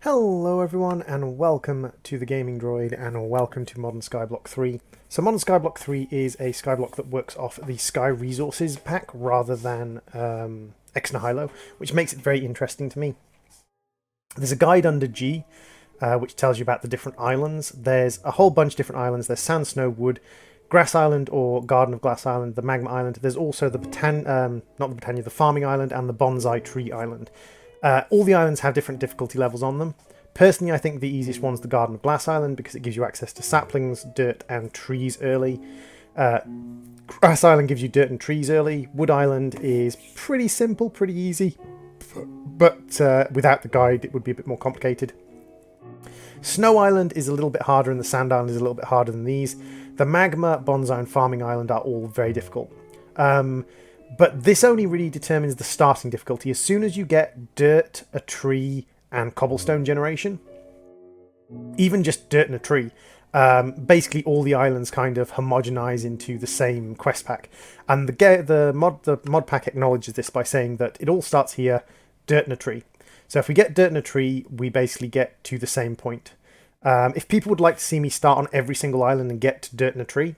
Hello everyone and welcome to the Gaming Droid and welcome to Modern Skyblock 3. So Modern Skyblock 3 is a skyblock that works off the Sky Resources pack rather than Ex Nihilo, which makes it very interesting to me. There's a guide under G which tells you about the different islands. There's a whole bunch of different islands. There's Sand, Snow, Wood, Grass Island or Garden of Glass Island, the Magma Island. There's also the the Farming Island and the Bonsai Tree Island. All the islands have different difficulty levels on them. Personally, I think the easiest one's the Garden of Glass Island because it gives you access to saplings, dirt, and trees early. Grass Island gives you dirt and trees early. Wood Island is pretty simple, pretty easy, but without the guide it would be a bit more complicated. Snow Island is a little bit harder and the Sand Island is a little bit harder than these. The Magma, Bonsai, and Farming Island are all very difficult. But this only really determines the starting difficulty. As soon as you get dirt, a tree, and cobblestone generation, even just dirt and a tree, basically all the islands kind of homogenize into the same quest pack. And the mod pack acknowledges this by saying that it all starts here, dirt and a tree. So if we get dirt and a tree, we basically get to the same point. If people would like to see me start on every single island and get to dirt and a tree,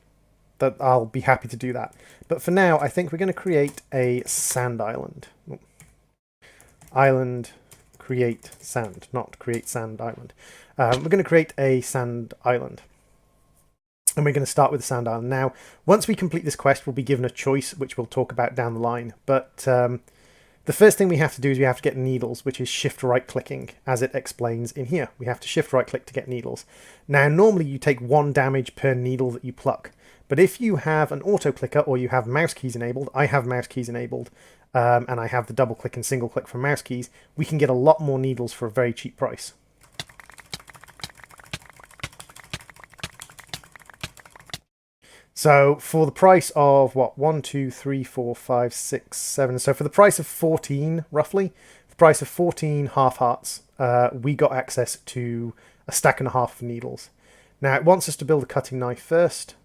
that I'll be happy to do that. But for now, I think we're going to create a sand island. Island, create sand, not create sand island. We're going to create a sand island. And we're going to start with the sand island. Now, once we complete this quest, we'll be given a choice, which we'll talk about down the line. But the first thing we have to do is we have to get needles, which is shift right clicking, as it explains in here. We have to shift right click to get needles. Now, normally you take 1 damage per needle that you pluck. But if you have an auto clicker or you have mouse keys enabled, I have mouse keys enabled, and I have the double click and single click from mouse keys, we can get a lot more needles for a very cheap price. So for the price of what, 1, 2, 3, 4, 5, 6, 7. So for the price of 14, roughly, the price of 14 half hearts, we got access to a stack and a half of needles. Now it wants us to build a cutting knife first.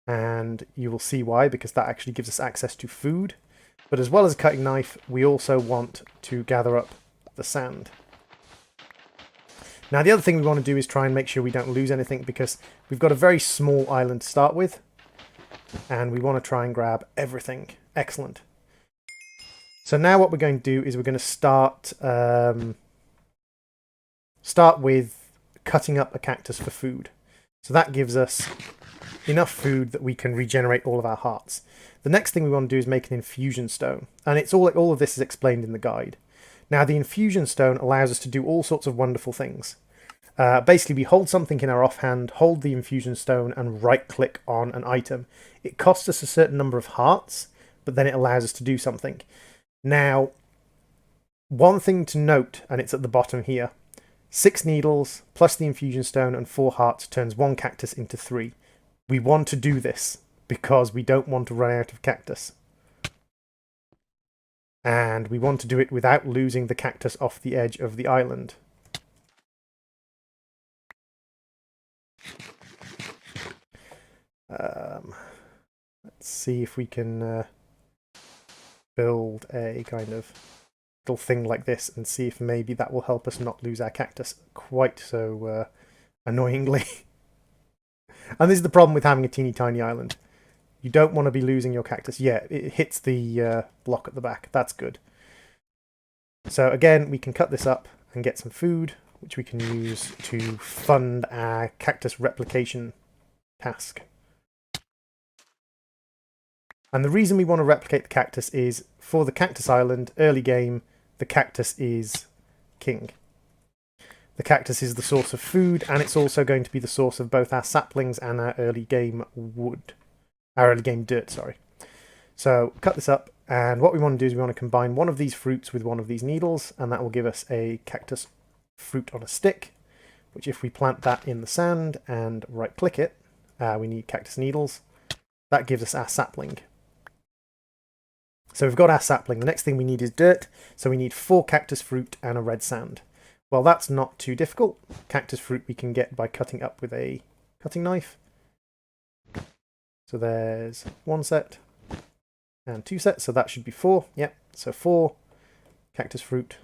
And you will see why, because that actually gives us access to food. But as well as a cutting knife, we also want to gather up the sand. Now the other thing we want to do is try and make sure we don't lose anything, because we've got a very small island to start with, and we want to try and grab everything. Excellent. So now what we're going to do is we're going to start with cutting up a cactus for food. So that gives us enough food that we can regenerate all of our hearts. The next thing we want to do is make an infusion stone, and it's all of this is explained in the guide. Now the infusion stone allows us to do all sorts of wonderful things. Basically we hold something in our offhand, hold the infusion stone and right click on an item. It costs us a certain number of hearts, but then it allows us to do something. Now one thing to note, and it's at the bottom here, 6 needles plus the infusion stone and 4 hearts turns 1 cactus into 3. We want to do this because we don't want to run out of cactus. And we want to do it without losing the cactus off the edge of the island. Let's see if we can build a kind of little thing like this and see if maybe that will help us not lose our cactus quite so annoyingly. And this is the problem with having a teeny tiny island. You don't want to be losing your cactus. Yeah, it hits the block at the back. That's good. So again, we can cut this up and get some food, which we can use to fund our cactus replication task. And the reason we want to replicate the cactus is, for the cactus island, early game, the cactus is king. The cactus is the source of food, and it's also going to be the source of both our saplings and our early game wood. Our early game dirt, sorry. So, cut this up, and what we want to do is we want to combine one of these fruits with one of these needles, and that will give us a cactus fruit on a stick, which if we plant that in the sand and right-click it, we need cactus needles, that gives us our sapling. So we've got our sapling. The next thing we need is dirt, so we need 4 cactus fruit and a red sand. Well, that's not too difficult. Cactus fruit we can get by cutting up with a cutting knife. So there's 1 set and 2 sets, so that should be 4. Yep, so 4 cactus fruit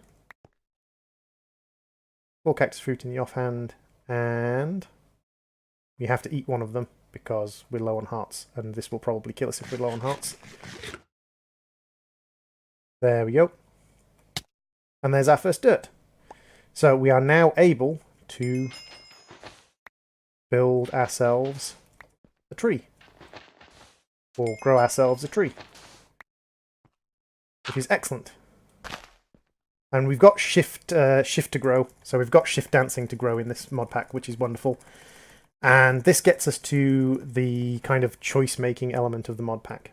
4 cactus fruit in the offhand, and we have to eat one of them because we're low on hearts, and this will probably kill us if we're low on hearts. There we go. And there's our first dirt. So we are now able to build ourselves a tree. Or grow ourselves a tree. Which is excellent. And we've got shift to grow. So we've got shift dancing to grow in this mod pack, which is wonderful. And this gets us to the kind of choice-making element of the mod pack.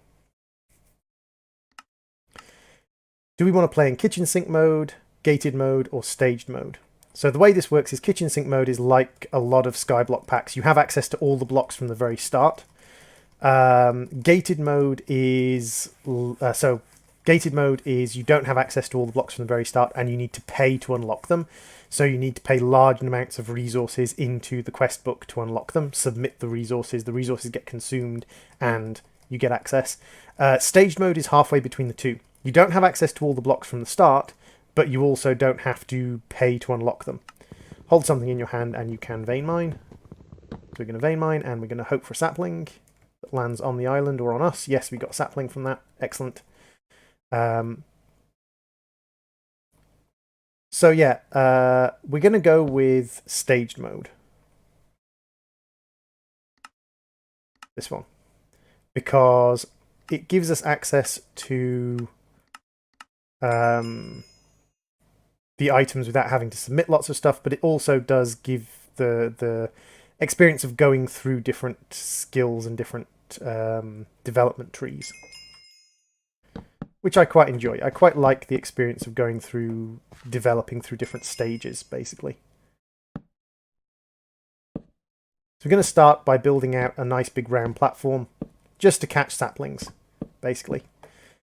Do we want to play in kitchen sink mode, gated mode, or staged mode? So the way this works is kitchen sink mode is like a lot of Skyblock packs. You have access to all the blocks from the very start. Gated mode is gated mode is you don't have access to all the blocks from the very start, and you need to pay to unlock them. So you need to pay large amounts of resources into the quest book to unlock them, submit the resources get consumed, and you get access. Staged mode is halfway between the two. You don't have access to all the blocks from the start, but you also don't have to pay to unlock them. Hold something in your hand and you can vein mine. So we're going to vein mine, and we're going to hope for a sapling that lands on the island or on us. Yes, we got a sapling from that. Excellent. So yeah, we're going to go with staged mode. This one. Because it gives us access to the items without having to submit lots of stuff, but it also does give the experience of going through different skills and different development trees, which I quite enjoy. I quite like the experience of going through, developing through different stages, basically. So we're going to start by building out a nice big round platform just to catch saplings, basically.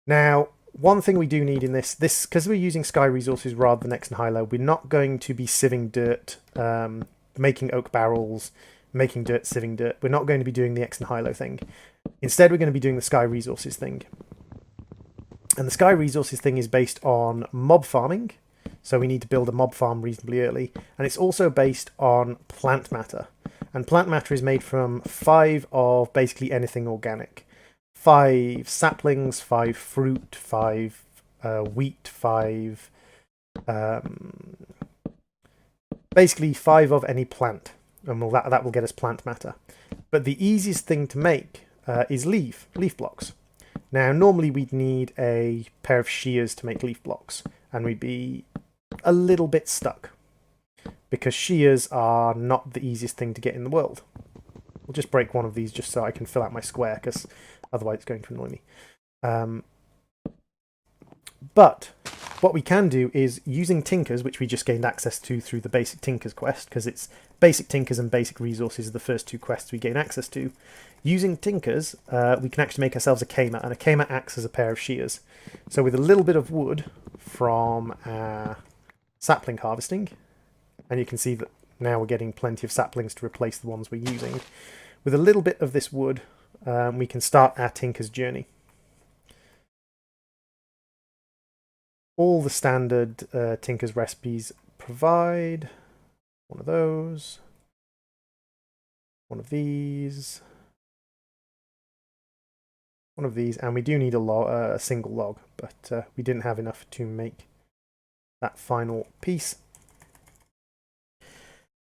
Now, one thing we do need in this, because we're using sky resources rather than X and high-low, we're not going to be sieving dirt, making oak barrels, making dirt, sieving dirt. We're not going to be doing the X and high-low thing. Instead, we're going to be doing the sky resources thing. And the sky resources thing is based on mob farming, so we need to build a mob farm reasonably early. And it's also based on plant matter. And plant matter is made from 5 of basically anything organic. 5 saplings, 5 fruit, 5 wheat, 5... basically 5 of any plant. And that will get us plant matter. But the easiest thing to make is leaf blocks. Now, normally we'd need a pair of shears to make leaf blocks, and we'd be a little bit stuck, because shears are not the easiest thing to get in the world. We'll just break one of these just so I can fill out my square, because otherwise it's going to annoy me. But what we can do is, using Tinkers, which we just gained access to through the basic Tinkers quest, because it's basic Tinkers and basic resources are the first 2 quests we gain access to. Using Tinkers, we can actually make ourselves a kamer, and a kamer acts as a pair of shears. So with a little bit of wood from our sapling harvesting, and you can see that now we're getting plenty of saplings to replace the ones we're using. With a little bit of this wood, we can start our Tinker's journey. All the standard Tinker's recipes provide one of those, one of these, one of these, and we do need a single log, but we didn't have enough to make that final piece.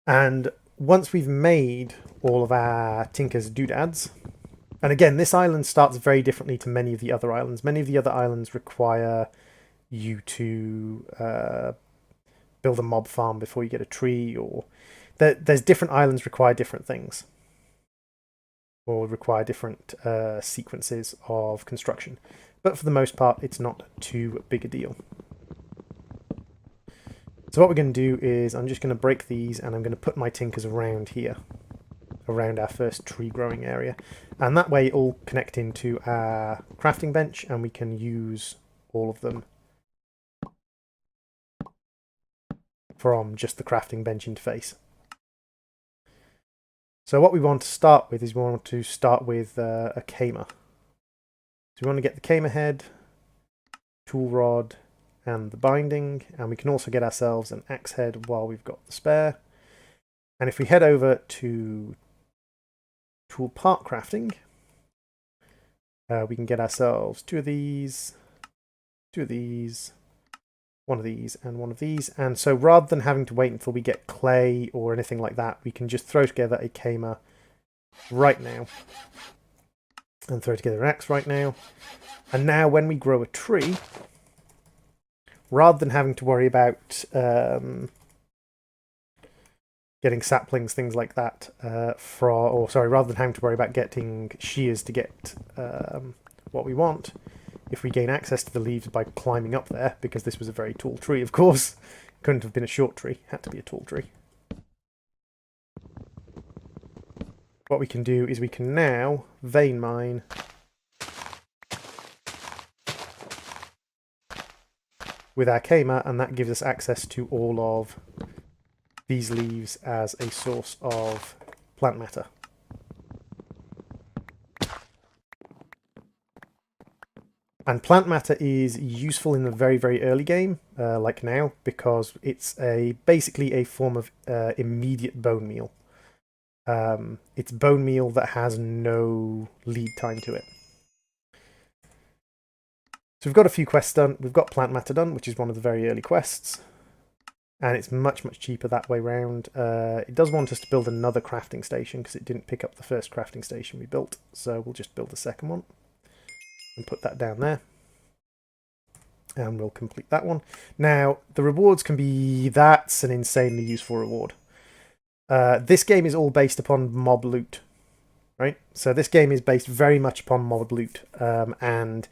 And once we've made all of our Tinker's doodads, and again, this island starts very differently to many of the other islands. Many of the other islands require you to build a mob farm before you get a tree, or there's different islands require different things, or require different sequences of construction. But for the most part, it's not too big a deal. So what we're going to do is, I'm just going to break these, and I'm going to put my Tinkers around here, around our first tree growing area. And that way it all connect into our crafting bench, and we can use all of them from just the crafting bench interface. So what we want to start with is, we want to start with a kamer. So we want to get the kamer head, tool rod, and the binding, and we can also get ourselves an axe head while we've got the spare. And if we head over to tool part crafting, we can get ourselves two of these, one of these, and one of these. And so rather than having to wait until we get clay or anything like that, we can just throw together a Kamer right now and throw together an axe right now. And now when we grow a tree, rather than having to worry about getting saplings, things like that, rather than having to worry about getting shears to get what we want, if we gain access to the leaves by climbing up there, because this was a very tall tree, of course, couldn't have been a short tree, had to be a tall tree. What we can do is we can now vein mine with our Kamer, and that gives us access to all of these leaves as a source of plant matter. And plant matter is useful in the very, very early game, like now, because it's basically a form of immediate bone meal. It's bone meal that has no lead time to it. So we've got a few quests done. We've got plant matter done, which is one of the very early quests. And it's much, much cheaper that way round. It does want us to build another crafting station because it didn't pick up the first crafting station we built. So we'll just build a second one and put that down there. And we'll complete that one. Now, the rewards can be... That's an insanely useful reward. This game is all based upon mob loot, right? So this game is based very much upon mob loot. And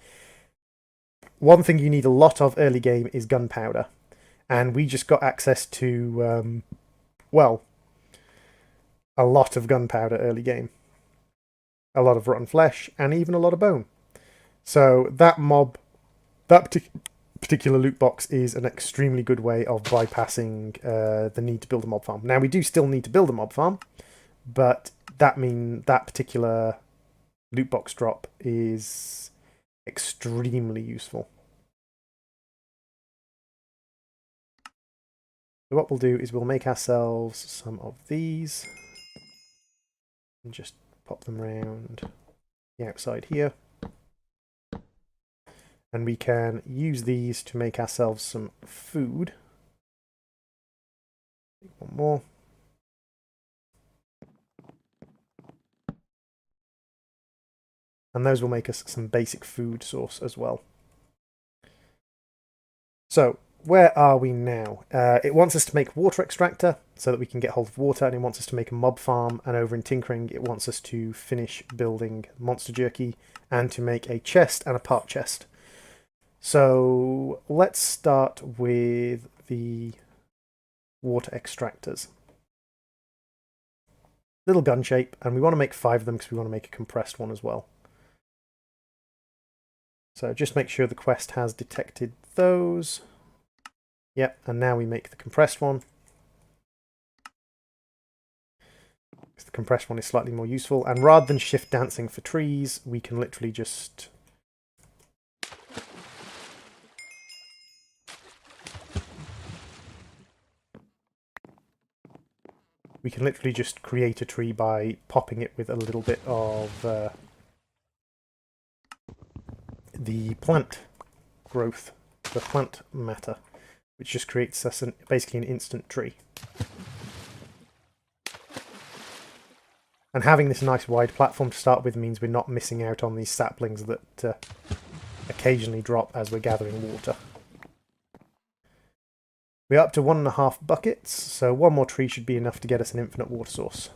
one thing you need a lot of early game is gunpowder. And we just got access to, well, a lot of gunpowder early game. A lot of rotten flesh, and even a lot of bone. So that particular loot box is an extremely good way of bypassing the need to build a mob farm. Now, we do still need to build a mob farm, but that particular loot box drop is extremely useful. So what we'll do is we'll make ourselves some of these and just pop them around the outside here. And we can use these to make ourselves some food. One more. And those will make us some basic food source as well. So, where are we now? It wants us to make water extractor so that we can get hold of water, and it wants us to make a mob farm, and over in tinkering it wants us to finish building monster jerky and to make a chest and a part chest. So let's start with the water extractors. Little gun shape, and we want to make 5 of them because we want to make a compressed one as well. So just make sure the quest has detected those. Yep, and now we make the compressed one. The compressed one is slightly more useful, and rather than shift dancing for trees, we can literally just... We can literally just create a tree by popping it with a little bit of the plant growth, the plant matter, which just creates us basically an instant tree. And having this nice wide platform to start with means we're not missing out on these saplings that occasionally drop as we're gathering water. We're up to 1.5 buckets, so one more tree should be enough to get us an infinite water source.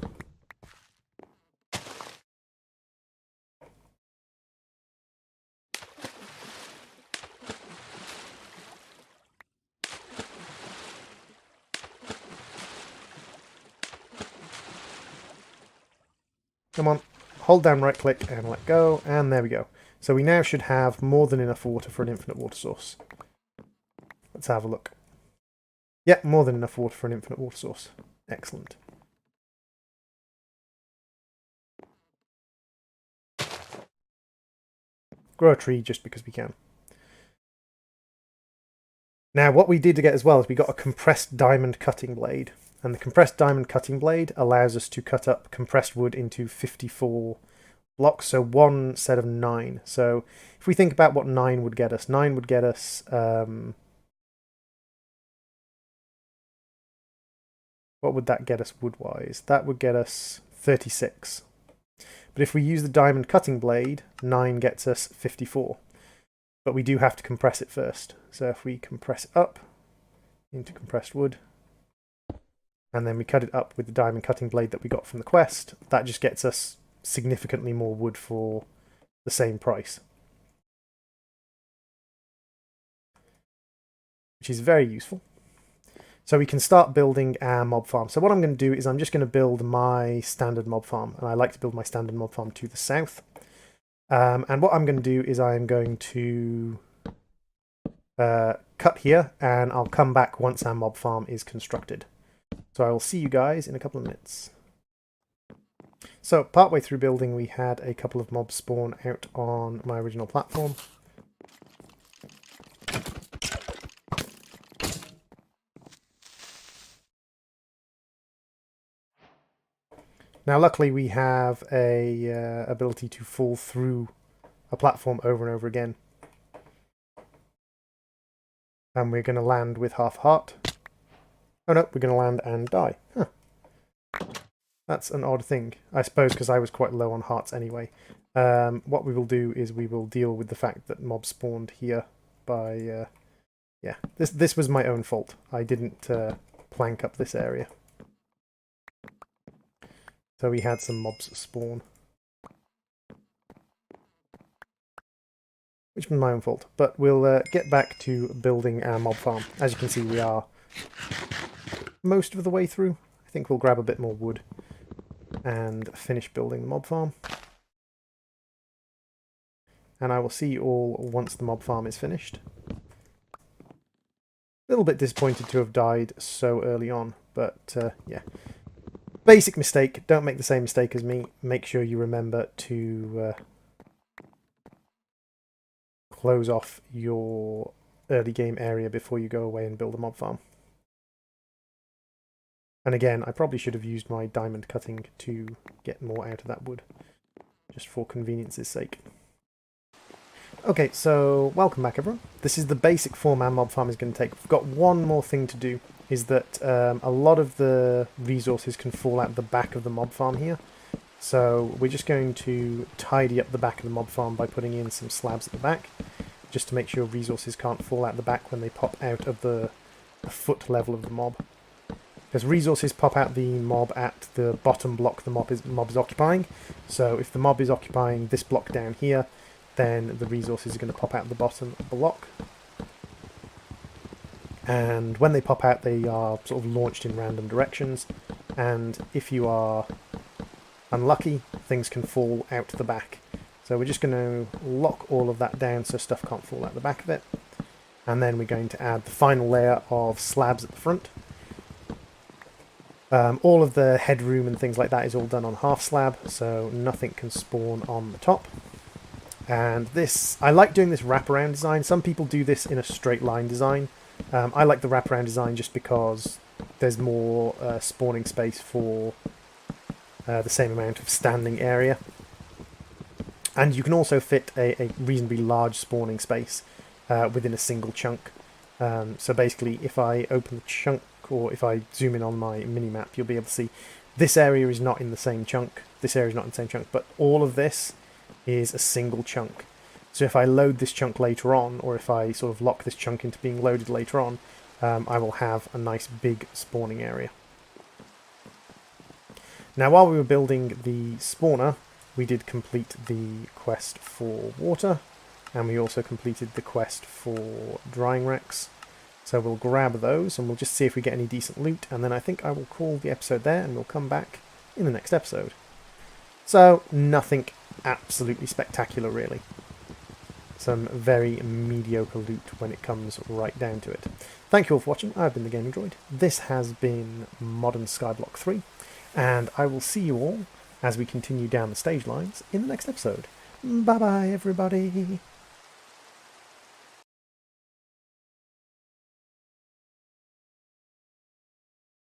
Come on, hold down right click and let go, and there we go. So we now should have more than enough water for an infinite water source. Let's have a look. Yep, more than enough water for an infinite water source. Excellent. Grow a tree just because we can. Now, what we did to get as well is we got a compressed diamond cutting blade. And the compressed diamond cutting blade allows us to cut up compressed wood into 54 blocks, so one set of 9. So if we think about what 9 would get us, 9 would get us... what would that get us wood-wise? That would get us 36. But if we use the diamond cutting blade, 9 gets us 54. But we do have to compress it first. So if we compress it up into compressed wood, and then we cut it up with the diamond cutting blade that we got from the quest, that just gets us significantly more wood for the same price. Which is very useful. So we can start building our mob farm. So what I'm going to do is I'm just going to build my standard mob farm. And I like to build my standard mob farm to the south. And what I'm going to do is I'm going to cut here, and I'll come back once our mob farm is constructed. So I will see you guys in a couple of minutes. So partway through building, we had a couple of mobs spawn out on my original platform. Now, luckily, we have a ability to fall through a platform over and over again. And we're going to land with half heart. Oh no, we're going to land and die. Huh. That's an odd thing, I suppose, because I was quite low on hearts anyway. What we will do is we will deal with the fact that mobs spawned here by... yeah, this was my own fault. I didn't plank up this area. So we had some mobs spawn. Which was my own fault. But we'll get back to building our mob farm. As you can see, we are most of the way through. I think we'll grab a bit more wood and finish building the mob farm. And I will see you all once the mob farm is finished. A little bit disappointed to have died so early on, but yeah. Basic mistake, don't make the same mistake as me. Make sure you remember to close off your early game area before you go away and build a mob farm. And again, I probably should have used my diamond cutting to get more out of that wood, just for convenience's sake. Okay, so welcome back everyone. This is the basic form our mob farm is going to take. We've got one more thing to do, is that a lot of the resources can fall out the back of the mob farm here. So we're just going to tidy up the back of the mob farm by putting in some slabs at the back, just to make sure resources can't fall out the back when they pop out of the foot level of the mob. Because resources pop out the mob at the bottom block the mob is occupying. So if the mob is occupying this block down here, then the resources are going to pop out the bottom block. And when they pop out, they are sort of launched in random directions. And if you are unlucky, things can fall out the back. So we're just going to lock all of that down so stuff can't fall out the back of it. And then we're going to add the final layer of slabs at the front. All of the headroom and things like that is all done on half slab, so nothing can spawn on the top. And this, I like doing this wraparound design. Some people do this in a straight line design. I like the wraparound design just because there's more spawning space for the same amount of standing area. And you can also fit a reasonably large spawning space within a single chunk. So basically, if I open the chunk, or if I zoom in on my mini-map, you'll be able to see this area is not in the same chunk, this area is not in the same chunk, but all of this is a single chunk. So if I load this chunk later on, or if I sort of lock this chunk into being loaded later on, I will have a nice big spawning area. Now, while we were building the spawner, we did complete the quest for water, and we also completed the quest for drying racks. So we'll grab those, and we'll just see if we get any decent loot, and then I think I will call the episode there, and we'll come back in the next episode. So, nothing absolutely spectacular, really. Some very mediocre loot when it comes right down to it. Thank you all for watching. I've been the Gaming Droid. This has been Modern Skyblock 3, and I will see you all as we continue down the stage lines in the next episode. Bye-bye, everybody!